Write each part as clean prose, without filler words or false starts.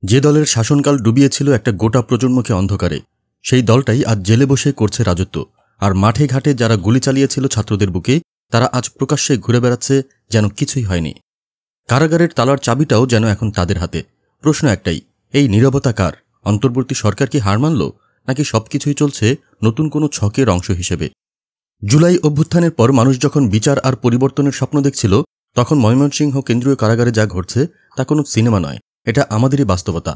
যে দলের শাসনকাল ডুবিয়েছিল একটা গোটা প্রজন্মকে অন্ধকারে, সেই দলটাই আজ জেলে বসে করছে রাজত্ব। আর মাঠে ঘাটে যারা গুলি চালিয়েছিল ছাত্রদের বুকে, তারা আজ প্রকাশ্যে ঘুরে বেড়াচ্ছে যেন কিছুই হয়নি। কারাগারের তালার চাবিটাও যেন এখন তাদের হাতে। প্রশ্ন একটাই, এই নীরবতা কার? অন্তর্বর্তী সরকার কি হার মানল, নাকি সবকিছুই চলছে নতুন কোনো ছকের অংশ হিসেবে? জুলাই অভ্যুত্থানের পর মানুষ যখন বিচার আর পরিবর্তনের স্বপ্ন দেখছিল, তখন ময়মনসিংহ কেন্দ্রীয় কারাগারে যা ঘটছে তা কোনো সিনেমা নয়, এটা আমাদেরই বাস্তবতা।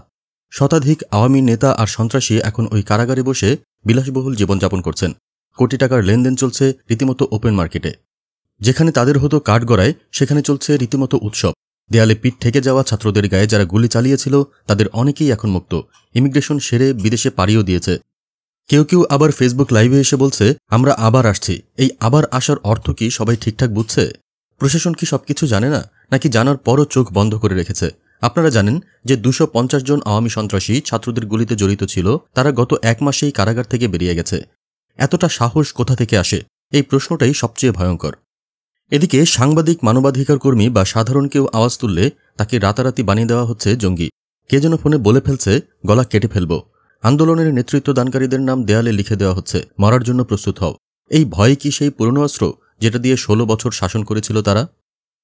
শতাধিক আওয়ামী নেতা আর সন্ত্রাসী এখন ওই কারাগারে বসে বিলাসবহুল জীবনযাপন করছেন। কোটি টাকার লেনদেন চলছে রীতিমতো ওপেন মার্কেটে। যেখানে তাদের হতো কাঠগড়ায়, সেখানে চলছে রীতিমতো উৎসব। দেয়ালে পিঠ ঠেকে যাওয়া ছাত্রদের গায়ে যারা গুলি চালিয়েছিল, তাদের অনেকেই এখন মুক্ত। ইমিগ্রেশন সেরে বিদেশে পাড়িও দিয়েছে। কেউ কেউ আবার ফেসবুক লাইভে এসে বলছে, আমরা আবার আসছি। এই আবার আসার অর্থ কি সবাই ঠিকঠাক বুঝছে? প্রশাসন কি সবকিছু জানে না, নাকি জানার পরও চোখ বন্ধ করে রেখেছে? আপনারা জানেন যে 250 জন আওয়ামী সন্ত্রাসী ছাত্রদের গুলিতে জড়িত ছিল, তারা গত 1 মাসেই কারাগার থেকে বেরিয়ে গেছে। এতটা সাহস কোথা থেকে আসে? এই প্রশ্নটাই সবচেয়ে ভয়ঙ্কর। এদিকে সাংবাদিক, মানবাধিকার কর্মী বা সাধারণ কেউ আওয়াজ তুললে তাকে রাতারাতি বানিয়ে দেওয়া হচ্ছে জঙ্গি। কে যেন ফোনে বলে ফেলছে, গলা কেটে ফেলব। আন্দোলনের নেতৃত্ব দানকারীদের নাম দেয়ালে লিখে দেওয়া হচ্ছে, মরার জন্য প্রস্তুত হও। এই ভয় কি সেই পুরনো অস্ত্র যেটা দিয়ে 16 বছর শাসন করেছিল তারা?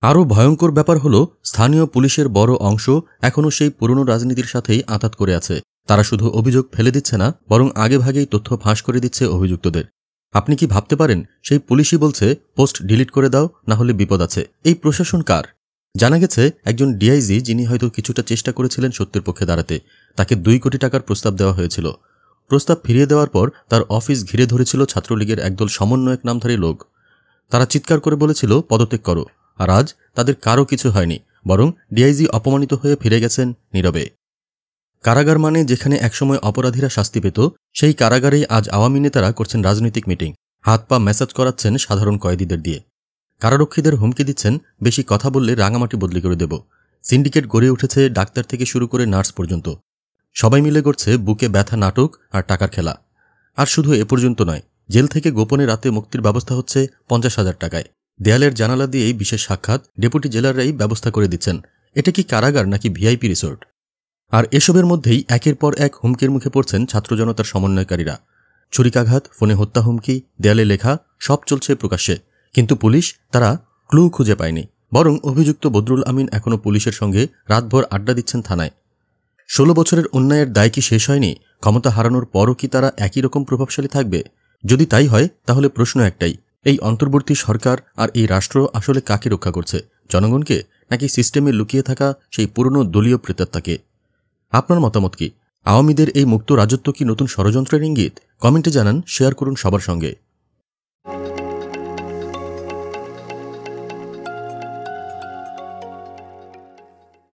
আরও ভয়ঙ্কর ব্যাপার হলো, স্থানীয় পুলিশের বড় অংশ এখনও সেই পুরনো রাজনীতির সাথেই আঁতাত করে আছে। তারা শুধু অভিযোগ ফেলে দিচ্ছে না, বরং আগেভাগেই তথ্য ফাঁস করে দিচ্ছে অভিযুক্তদের। আপনি কি ভাবতে পারেন, সেই পুলিশই বলছে পোস্ট ডিলিট করে দাও, না হলে বিপদ আছে। এই প্রশাসন কার? জানা গেছে একজন ডিআইজি, যিনি হয়তো কিছুটা চেষ্টা করেছিলেন সত্যের পক্ষে দাঁড়াতে, তাকে 2 কোটি টাকার প্রস্তাব দেওয়া হয়েছিল। প্রস্তাব ফিরিয়ে দেওয়ার পর তার অফিস ঘিরে ধরেছিল ছাত্রলীগের একদল সমন্বয়ক নামধারী লোক। তারা চিৎকার করে বলেছিল, পদত্যাগ করো। আর আজ তাদের কারও কিছু হয়নি, বরং ডিআইজি অপমানিত হয়ে ফিরে গেছেন নীরবে। কারাগার মানে যেখানে একসময় অপরাধীরা শাস্তি পেত, সেই কারাগারেই আজ আওয়ামী নেতারা করছেন রাজনৈতিক মিটিং। হাত পা ম্যাসাজ করাচ্ছেন সাধারণ কয়েদিদের দিয়ে। কারারক্ষীদের হুমকি দিচ্ছেন, বেশি কথা বললে রাঙামাটি বদলি করে দেব। সিন্ডিকেট গড়ে উঠেছে, ডাক্তার থেকে শুরু করে নার্স পর্যন্ত। সবাই মিলে করছে বুকে ব্যথা নাটক আর টাকার খেলা। আর শুধু এ পর্যন্ত নয়, জেল থেকে গোপনে রাতে মুক্তির ব্যবস্থা হচ্ছে 50,000 টাকায়। দেয়ালের জানালা দিয়েই বিশেষ সাক্ষাৎ, ডেপুটি জেলাররাই ব্যবস্থা করে দিচ্ছেন। এটা কি কারাগার নাকি ভিআইপি রিসোর্ট? আর এসবের মধ্যেই একের পর এক হুমকির মুখে পড়ছেন ছাত্র জনতার সমন্বয়কারীরা। ছুরিকাঘাত, ফোনে হত্যা হুমকি, দেয়ালে লেখা, সব চলছে প্রকাশ্যে। কিন্তু পুলিশ, তারা ক্লু খুঁজে পায়নি। বরং অভিযুক্ত বদরুল আমিন এখনও পুলিশের সঙ্গে রাতভর আড্ডা দিচ্ছেন থানায়। 16 বছরের অন্যায়ের দায় কি শেষ হয়নি? ক্ষমতা হারানোর পরও কি তারা একই রকম প্রভাবশালী থাকবে? যদি তাই হয়, তাহলে প্রশ্ন একটাই, এই অন্তর্বর্তী সরকার আর এই রাষ্ট্র আসলে কাকে রক্ষা করছে? জনগণকে, নাকি সিস্টেমে লুকিয়ে থাকা সেই পুরনো দলীয় প্রেতাত্মাকে? আপনার মতামত কি? আওয়ামীদের এই মুক্ত রাজত্ব কি নতুন ষড়যন্ত্রের ইঙ্গিত? কমেন্টে জানান, শেয়ার করুন সবার সঙ্গে।